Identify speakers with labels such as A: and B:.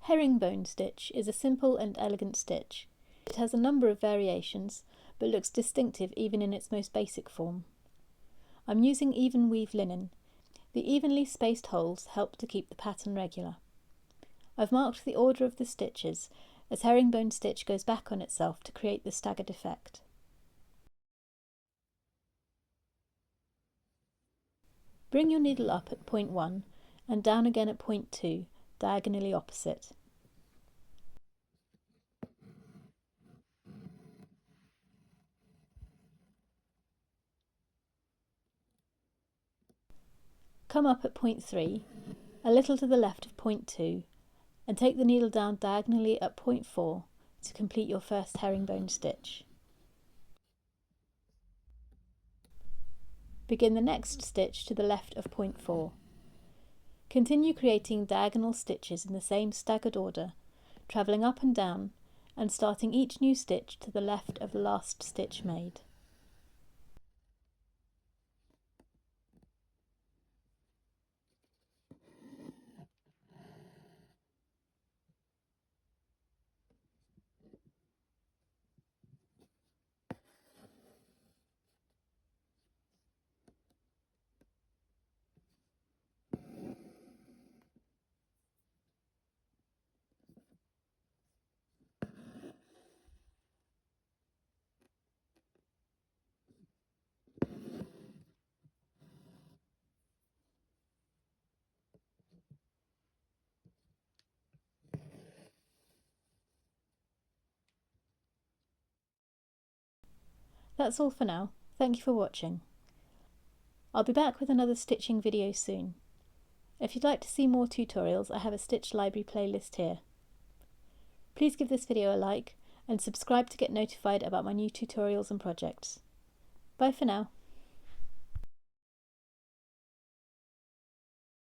A: Herringbone stitch is a simple and elegant stitch. It has a number of variations, but looks distinctive even in its most basic form. I'm using even weave linen. The evenly spaced holes help to keep the pattern regular. I've marked the order of the stitches, as herringbone stitch goes back on itself to create the staggered effect. Bring your needle up at point 1 and down again at point 2, diagonally opposite. Come up at point 3, a little to the left of point 2, and take the needle down diagonally at point 4 to complete your first herringbone stitch. Begin the next stitch to the left of point 4. Continue creating diagonal stitches in the same staggered order, travelling up and down, and starting each new stitch to the left of the last stitch made. That's all for now. Thank you for watching. I'll be back with another stitching video soon. If you'd like to see more tutorials, I have a Stitch Library playlist here. Please give this video a like and subscribe to get notified about my new tutorials and projects. Bye for now.